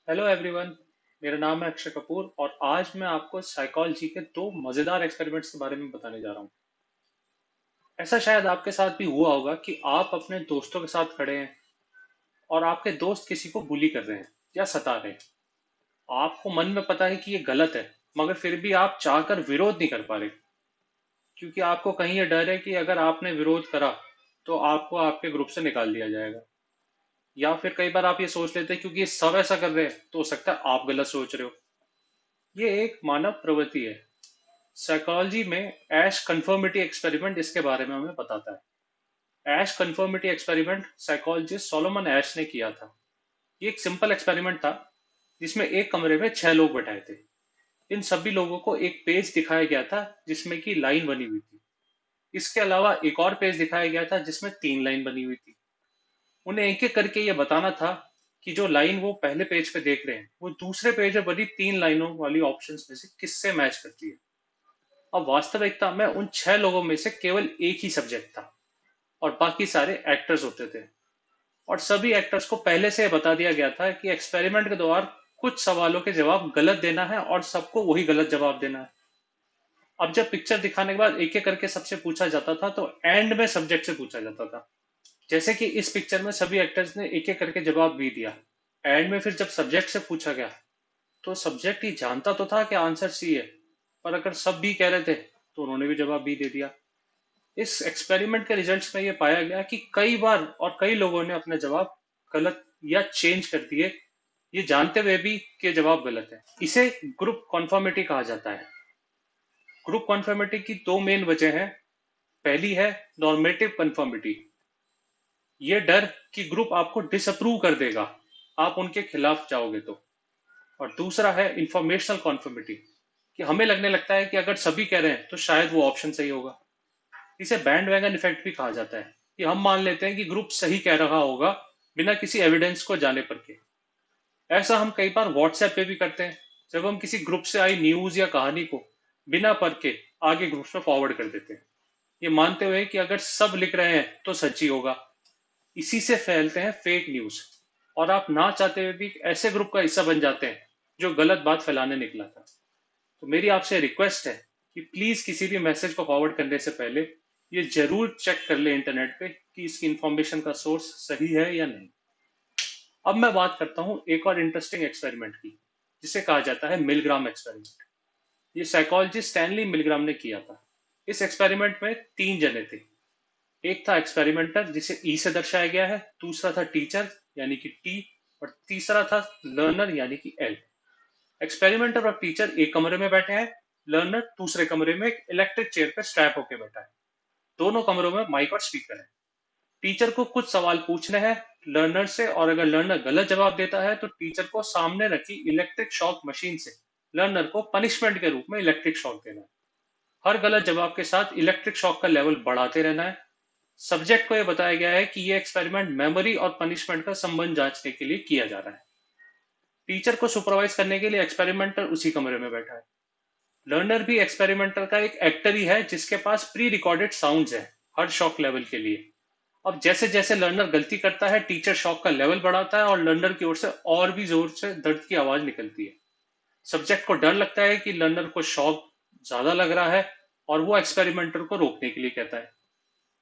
Hello everyone. मेरा नाम है अक्षय कपूर और आज मैं आपको साइकोलॉजी के दो मजेदार एक्सपेरिमेंट्स के बारे में बताने जा रहा हूँ। ऐसा शायद आपके साथ भी हुआ होगा कि आप अपने दोस्तों के साथ खड़े हैं और आपके दोस्त किसी को बुली कर रहे हैं या सता रहे हैं। आपको मन में पता है कि ये गलत है, मगर फिर भी आप चाहकर विरोध नहीं कर पा रहे, क्योंकि आपको कहीं ये डर है कि अगर आपने विरोध करा तो आपको आपके ग्रुप से निकाल दिया जाएगा। या फिर कई बार आप ये सोच लेते हैं क्योंकि ये सब ऐसा कर रहे हैं तो हो सकता है आप गलत सोच रहे हो। ये एक मानव प्रवृत्ति है। साइकोलॉजी में ऐश कंफर्मिटी एक्सपेरिमेंट इसके बारे में हमें बताता है। ऐश कंफर्मिटी एक्सपेरिमेंट साइकोलॉजिस्ट सोलोमन ऐश ने किया था। ये एक सिंपल एक्सपेरिमेंट था जिसमें एक कमरे में 6 लोग बैठाए थे। इन सभी लोगों को एक पेज दिखाया गया था जिसमें की लाइन बनी हुई थी। इसके अलावा एक और पेज दिखाया गया था जिसमें 3 लाइन बनी हुई थी। उन्हें एक एक करके ये बताना था कि जो लाइन वो पहले पेज पे देख रहे हैं वो दूसरे पेज में बनी 3 लाइनों वाली ऑप्शंस में से किससे मैच करती है। अब वास्तविकता में उन 6 लोगों में से केवल एक ही सब्जेक्ट था और बाकी सारे एक्टर्स होते थे। और सभी एक्टर्स को पहले से बता दिया गया था कि एक्सपेरिमेंट के दौरान कुछ सवालों के जवाब गलत देना है और सबको वही गलत जवाब देना है। अब जब पिक्चर दिखाने के बाद एक एक करके सबसे पूछा जाता था तो एंड में सब्जेक्ट से पूछा जाता था। जैसे कि इस पिक्चर में सभी एक्टर्स ने एक एक करके जवाब भी दिया। एंड में फिर जब सब्जेक्ट से पूछा गया तो सब्जेक्ट ही जानता तो था कि आंसर सी है, पर अगर सब भी कह रहे थे तो उन्होंने भी जवाब भी दे दिया। इस एक्सपेरिमेंट के रिजल्ट्स में यह पाया गया कि कई बार और कई लोगों ने अपने जवाब गलत या चेंज कर दिए, ये जानते हुए भी कि जवाब गलत है। इसे ग्रुप कॉन्फर्मिटी कहा जाता है। ग्रुप कॉन्फर्मिटी की दो मेन वजह है। पहली है नॉर्मेटिव कन्फर्मिटी, ये डर कि ग्रुप आपको डिसअप्रूव कर देगा आप उनके खिलाफ जाओगे तो। और दूसरा है इंफॉर्मेशनल कॉन्फर्मिटी, कि हमें लगने लगता है कि अगर सभी कह रहे हैं तो शायद वो ऑप्शन सही होगा। इसे बैंड वैगन इफेक्ट भी कहा जाता है, कि हम मान लेते हैं कि ग्रुप सही कह रहा होगा बिना किसी एविडेंस को जाने पर के। ऐसा हम कई बार व्हाट्सएप पे भी करते हैं, जब हम किसी ग्रुप से आई न्यूज या कहानी को बिना पढ़ के आगे ग्रुप्स में फॉरवर्ड कर देते हैं, ये मानते हुए कि अगर सब लिख रहे हैं तो सच ही होगा। इसी से फैलते हैं फेक न्यूज, और आप ना चाहते हुए भी ऐसे ग्रुप का हिस्सा बन जाते हैं जो गलत बात फैलाने निकला था। तो मेरी आपसे रिक्वेस्ट है कि प्लीज किसी भी मैसेज को फॉरवर्ड करने से पहले ये जरूर चेक कर ले इंटरनेट पे कि इसकी इंफॉर्मेशन का सोर्स सही है या नहीं। अब मैं बात करता हूँ एक और इंटरेस्टिंग एक्सपेरिमेंट की, जिसे कहा जाता है मिलग्राम एक्सपेरिमेंट। ये साइकोलॉजिस्ट स्टैनली मिलग्राम ने किया था। इस एक्सपेरिमेंट में 3 जने थे। एक था एक्सपेरिमेंटर जिसे ई से दर्शाया गया है, दूसरा था टीचर यानी कि टी, और तीसरा था लर्नर यानी कि एल। एक्सपेरिमेंटर और टीचर एक कमरे में बैठे हैं, लर्नर दूसरे कमरे में एक इलेक्ट्रिक चेयर पर स्ट्रैप होकर बैठा है। दोनों कमरों में माइक और स्पीकर है। टीचर को कुछ सवाल पूछने हैं लर्नर से, और अगर लर्नर गलत जवाब देता है तो टीचर को सामने रखी इलेक्ट्रिक शॉक मशीन से लर्नर को पनिशमेंट के रूप में इलेक्ट्रिक शॉक देना है। हर गलत जवाब के साथ इलेक्ट्रिक शॉक का लेवल बढ़ाते रहना है। सब्जेक्ट को यह बताया गया है कि यह एक्सपेरिमेंट मेमोरी और पनिशमेंट का संबंध जांचने के लिए किया जा रहा है। टीचर को सुपरवाइज करने के लिए एक्सपेरिमेंटर उसी कमरे में बैठा है। लर्नर भी एक्सपेरिमेंटर का एक एक्टर ही है जिसके पास प्री रिकॉर्डेड साउंड्स है हर शॉक लेवल के लिए। अब जैसे जैसे लर्नर गलती करता है टीचर शॉक का लेवल बढ़ाता है और लर्नर की ओर से और भी जोर से दर्द की आवाज निकलती है। सब्जेक्ट को डर लगता है कि लर्नर को शॉक ज्यादा लग रहा है और वो एक्सपेरिमेंटर को रोकने के लिए कहता है।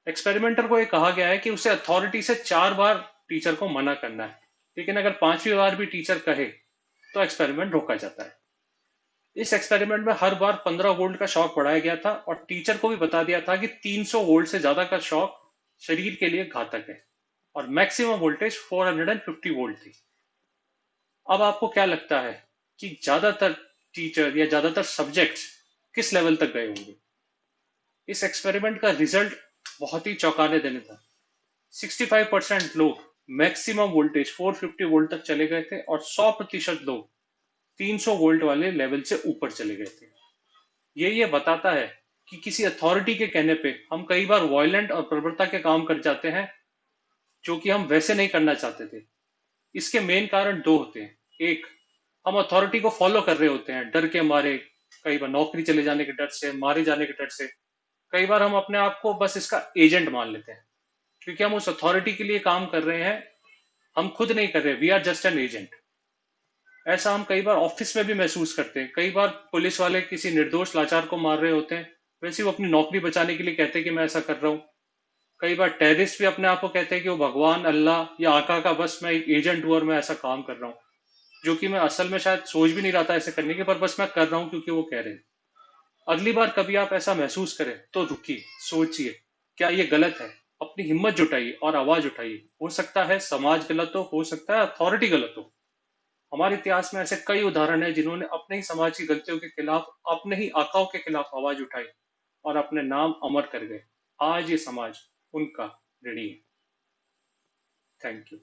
एक्सपेरिमेंटर को यह कहा गया है कि उसे अथॉरिटी से 4 बार टीचर को मना करना है, लेकिन अगर 5वीं बार भी टीचर कहे तो एक्सपेरिमेंट रोका जाता है। इस एक्सपेरिमेंट में हर बार 15 वोल्ट का शॉक बढ़ाया गया था और टीचर को भी बता दिया था कि 300 वोल्ट से ज्यादा का शॉक शरीर के लिए घातक है और मैक्सिमम वोल्टेज 450 वोल्ट थी। अब आपको क्या लगता है कि ज्यादातर टीचर या ज्यादातर सब्जेक्ट्स किस लेवल तक गए होंगे? इस एक्सपेरिमेंट का रिजल्ट बहुत ही चौंकाने देने था। 65% लोग मैक्सिमम वोल्टेज 450 वोल्ट तक चले गए थे और 100% लोग 300 वोल्ट वाले लेवल से ऊपर चले गए थे। ये बताता है कि किसी अथॉरिटी के कहने पे हम कई बार वायलेंट और प्रवृत्ता के काम कर जाते हैं जो कि हम वैसे नहीं करना चाहते थे। इसके मेन कारण दो होते हैं। एक, हम अथॉरिटी को फॉलो कर रहे होते हैं डर के मारे, कई बार नौकरी चले जाने के डर से, मारे जाने के डर से। कई बार हम अपने आप को बस इसका एजेंट मान लेते हैं क्योंकि हम उस अथॉरिटी के लिए काम कर रहे हैं, हम खुद नहीं कर रहे, we are just an agent. ऐसा हम कई बार ऑफिस में भी महसूस करते हैं। कई बार पुलिस वाले किसी निर्दोष लाचार को मार रहे होते हैं, वैसे वो अपनी नौकरी बचाने के लिए कहते हैं कि मैं ऐसा कर रहा हूँ। कई बार टेररिस्ट भी अपने आप को कहते हैं कि वो भगवान, अल्लाह या आका का बस मैं एक एजेंट हूँ और मैं ऐसा काम कर रहा हूँ, जो कि मैं असल में शायद सोच भी नहीं रहा था ऐसे करने की, पर बस मैं कर रहा हूँ क्योंकि वो कह रहे हैं। अगली बार कभी आप ऐसा महसूस करें तो रुकिए, सोचिए, क्या ये गलत है? अपनी हिम्मत जुटाइए और आवाज उठाइए। हो सकता है समाज गलत हो सकता है अथॉरिटी गलत हो। हमारे इतिहास में ऐसे कई उदाहरण हैं जिन्होंने अपने ही समाज की गलतियों के खिलाफ, अपने ही आकाओं के खिलाफ आवाज उठाई और अपने नाम अमर कर गए। आज ये समाज उनका ऋणी है। Thank you.